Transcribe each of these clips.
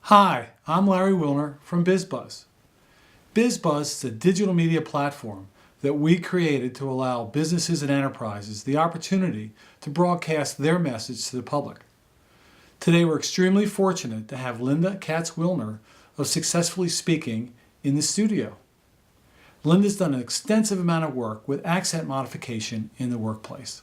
Hi, I'm Larry Wilner from BizzBuzz. BizzBuzz is a digital media platform that we created to allow businesses and enterprises the opportunity to broadcast their message to the public. Today we're extremely fortunate to have Linda Katz-Wilner of Successfully Speaking in the studio. Linda's done an extensive amount of work with accent modification in the workplace.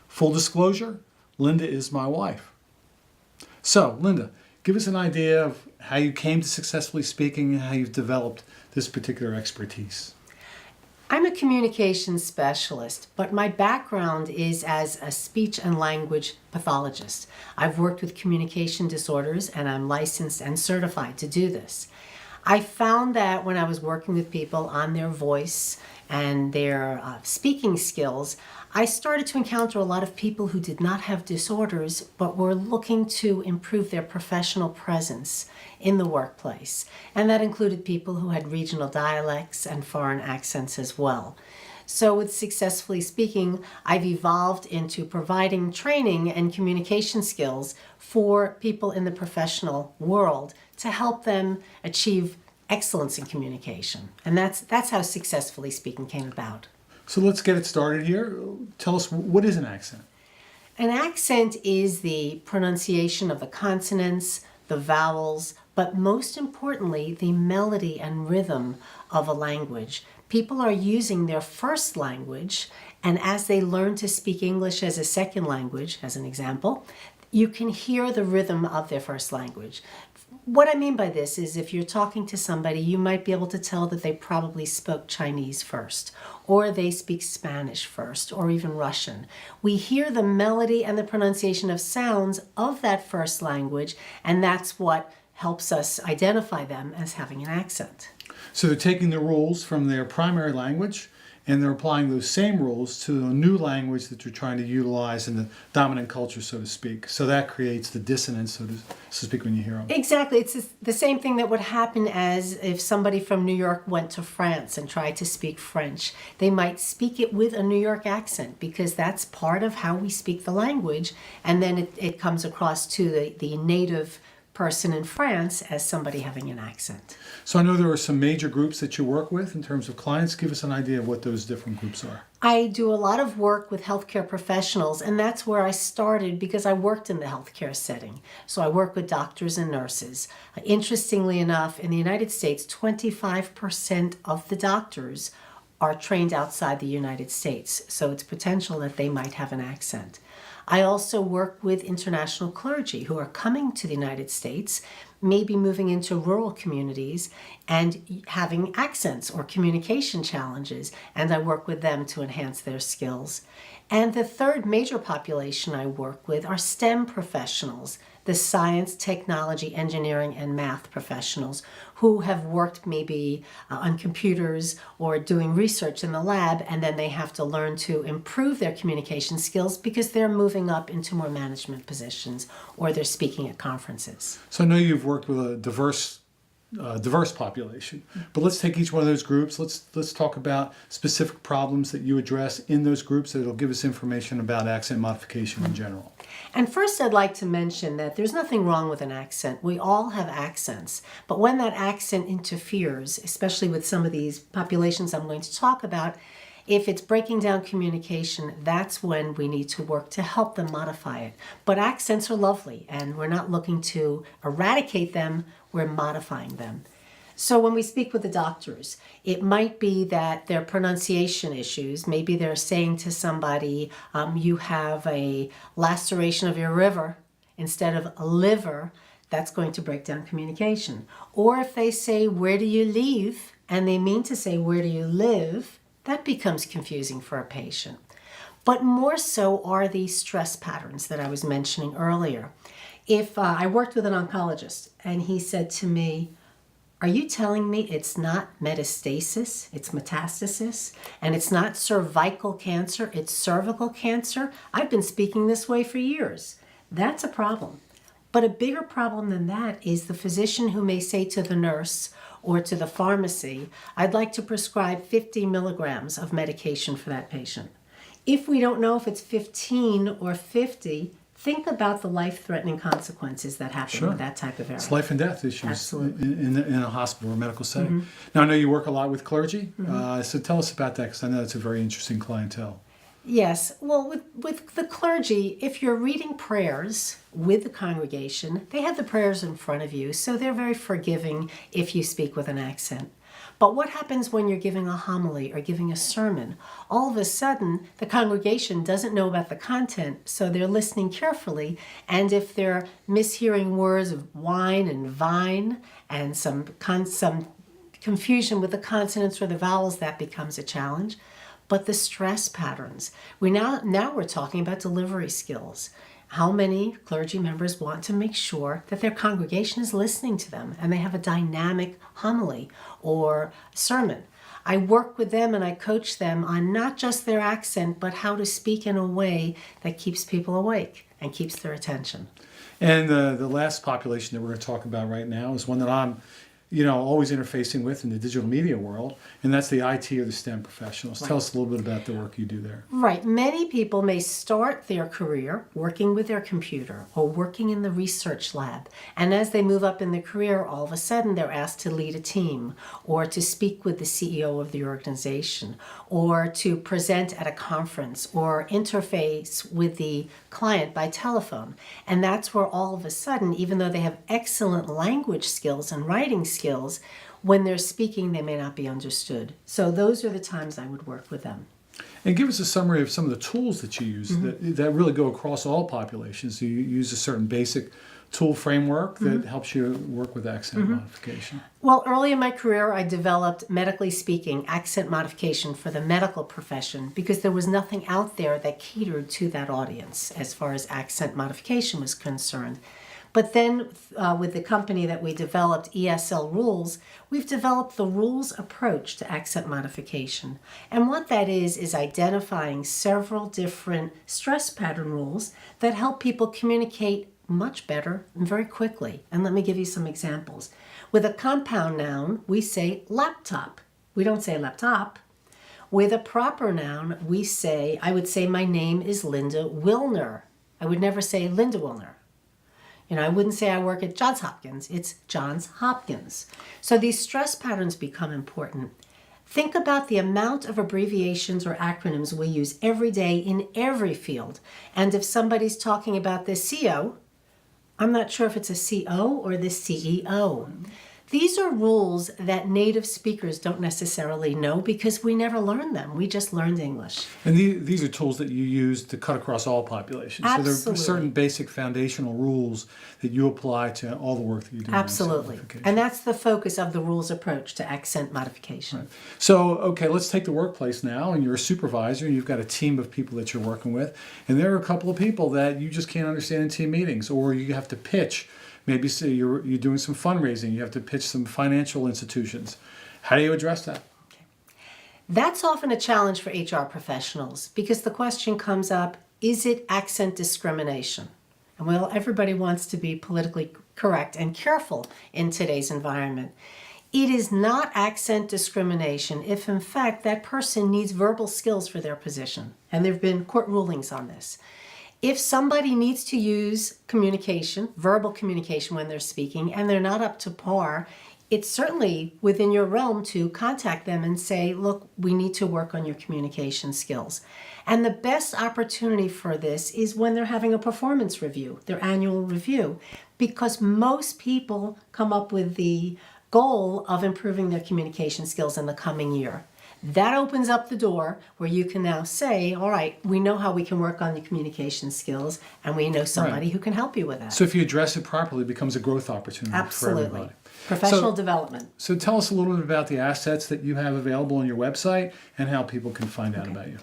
Full disclosure, Linda is my wife. So, Linda, give us an idea of how you came to Successfully Speaking and how you've developed this particular expertise. I'm a communications specialist, but my background is as a speech and language pathologist. I've worked with communication disorders and I'm licensed and certified to do this. I found that when I was working with people on their voice and their speaking skills, I started to encounter a lot of people who did not have disorders but were looking to improve their professional presence in the workplace. And that included people who had regional dialects and foreign accents as well. So with Successfully Speaking, I've evolved into providing training and communication skills for people in the professional world to help them achieve excellence in communication. And that's how Successfully Speaking came about. So let's get it started here. Tell us, what is an accent? An accent is the pronunciation of the consonants, the vowels, but most importantly, the melody and rhythm of a language. People are using their first language, and as they learn to speak English as a second language, as an example, you can hear the rhythm of their first language. What I mean by this is if you're talking to somebody, you might be able to tell that they probably spoke Chinese first, or they speak Spanish first, or even Russian. We hear the melody and the pronunciation of sounds of that first language, and that's what helps us identify them as having an accent. So they're taking the rules from their primary language and they're applying those same rules to a new language that you're trying to utilize in the dominant culture, so to speak. So that creates the dissonance, so to speak, when you hear them. Exactly. It's the same thing that would happen as if somebody from New York went to France and tried to speak French. They might speak it with a New York accent because that's part of how we speak the language, and then it comes across to the native person in France as somebody having an accent. So I know there are some major groups that you work with in terms of clients. Give us an idea of what those different groups are. I do a lot of work with healthcare professionals, and that's where I started because I worked in the healthcare setting. So I work with doctors and nurses. Interestingly enough, in the United States, 25% of the doctors are trained outside the United States, so it's potential that they might have an accent. I also work with international clergy who are coming to the United States, maybe moving into rural communities and having accents or communication challenges, and I work with them to enhance their skills. And the third major population I work with are STEM professionals, the science, technology, engineering, and math professionals who have worked maybe on computers or doing research in the lab, and then they have to learn to improve their communication skills because they're moving up into more management positions or they're speaking at conferences. So I know you've worked with a diverse population, but let's take each one of those groups. Let's talk about specific problems that you address in those groups that'll give us information about accent modification in general. And first I'd like to mention that there's nothing wrong with an accent. We all have accents, but when that accent interferes, especially with some of these populations I'm going to talk about, if it's breaking down communication, that's when we need to work to help them modify it. But accents are lovely, and we're not looking to eradicate them, we're modifying them. So when we speak with the doctors, it might be that their pronunciation issues, maybe they're saying to somebody, you have a laceration of your liver instead of a liver, that's going to break down communication. Or if they say, where do you live? And they mean to say, where do you live? That becomes confusing for a patient. But more so are these stress patterns that I was mentioning earlier. If I worked with an oncologist and he said to me, are you telling me it's not metastasis, it's metastasis, and it's not cervical cancer, it's cervical cancer? I've been speaking this way for years. That's a problem. But a bigger problem than that is the physician who may say to the nurse or to the pharmacy, I'd like to prescribe 50 milligrams of medication for that patient. If we don't know if it's 15 or 50, think about the life-threatening consequences that happen Sure. with that type of error. It's life and death issues Absolutely. in a hospital or medical setting. Now, I know you work a lot with clergy, so tell us about that, because I know that's a very interesting clientele. Yes. Well, with the clergy, if you're reading prayers with the congregation, they have the prayers in front of you, so they're very forgiving if you speak with an accent. But what happens when you're giving a homily or giving a sermon? All of a sudden, the congregation doesn't know about the content, so they're listening carefully, and if they're mishearing words of wine and vine and some confusion with the consonants or the vowels, that becomes a challenge. But the stress patterns, now we're talking about delivery skills. How many clergy members want to make sure that their congregation is listening to them and they have a dynamic homily or sermon? I work with them and I coach them on not just their accent, but how to speak in a way that keeps people awake and keeps their attention. And the last population that we're going to talk about right now is one that I'm always interfacing with in the digital media world, and that's the IT or the STEM professionals. Right. Tell us a little bit about the work you do there. Right. Many people may start their career working with their computer or working in the research lab. And as they move up in their career, all of a sudden they're asked to lead a team or to speak with the CEO of the organization or to present at a conference or interface with the client by telephone. And that's where all of a sudden, even though they have excellent language skills and writing skills, when they're speaking, they may not be understood. So those are the times I would work with them. And give us a summary of some of the tools that you use that really go across all populations. You use a certain basic tool framework that helps you work with accent modification. Well, early in my career, I developed, medically speaking, accent modification for the medical profession because there was nothing out there that catered to that audience as far as accent modification was concerned. But then with the company that we developed, ESL Rules, we've developed the rules approach to accent modification. And what that is identifying several different stress pattern rules that help people communicate much better and very quickly. And let me give you some examples. With a compound noun, we say laptop. We don't say laptop. With a proper noun, I would say my name is Linda Wilner. I would never say Linda Wilner. I wouldn't say I work at Johns Hopkins. It's Johns Hopkins. So these stress patterns become important. Think about the amount of abbreviations or acronyms we use every day in every field. And if somebody's talking about the CO, I'm not sure if it's a CO or the CEO. These are rules that native speakers don't necessarily know because we never learned them. We just learned English. And these are tools that you use to cut across all populations. Absolutely. So there are certain basic foundational rules that you apply to all the work that you do. Absolutely. And that's the focus of the rules approach to accent modification. Right. So, okay, let's take the workplace now, and you're a supervisor, and you've got a team of people that you're working with, and there are a couple of people that you just can't understand in team meetings, or you have to pitch. Maybe say you're doing some fundraising. You have to pitch some financial institutions. How do you address that? Okay. That's often a challenge for HR professionals because the question comes up, is it accent discrimination? And well, everybody wants to be politically correct and careful in today's environment. It is not accent discrimination if, in fact, that person needs verbal skills for their position. And there have been court rulings on this. If somebody needs to use communication, verbal communication when they're speaking, and they're not up to par, it's certainly within your realm to contact them and say, look, we need to work on your communication skills. And the best opportunity for this is when they're having a performance review, their annual review, because most people come up with the goal of improving their communication skills in the coming year. That opens up the door where you can now say, all right, we know how we can work on the communication skills, and we know somebody who can help you with that. So if you address it properly, it becomes a growth opportunity for everybody. Professional development. So tell us a little bit about the assets that you have available on your website and how people can find out about you.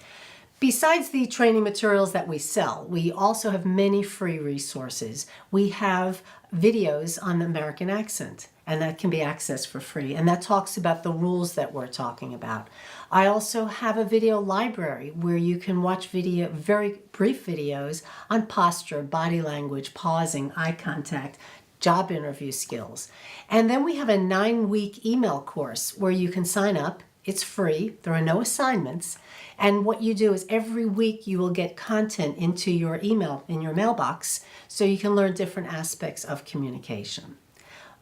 Besides the training materials that we sell, we also have many free resources. We have videos on the American accent, and that can be accessed for free. And that talks about the rules that we're talking about. I also have a video library where you can watch very brief videos on posture, body language, pausing, eye contact, job interview skills. And then we have a 9-week email course where you can sign up It's free. There are no assignments. And what you do is every week you will get content into your email, in your mailbox, so you can learn different aspects of communication.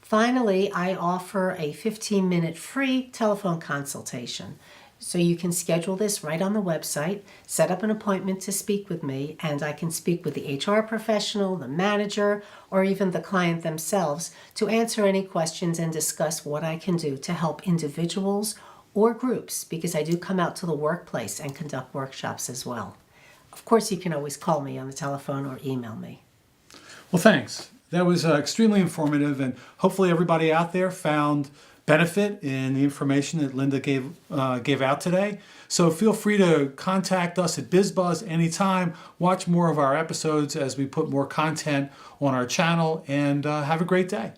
Finally, I offer a 15-minute free telephone consultation. So you can schedule this right on the website, set up an appointment to speak with me, and I can speak with the HR professional, the manager, or even the client themselves to answer any questions and discuss what I can do to help individuals or groups, because I do come out to the workplace and conduct workshops as well. Of course, you can always call me on the telephone or email me. Well, thanks. That was extremely informative, and hopefully everybody out there found benefit in the information that Linda gave out today. So feel free to contact us at BizzBuzz anytime. Watch more of our episodes as we put more content on our channel, and have a great day.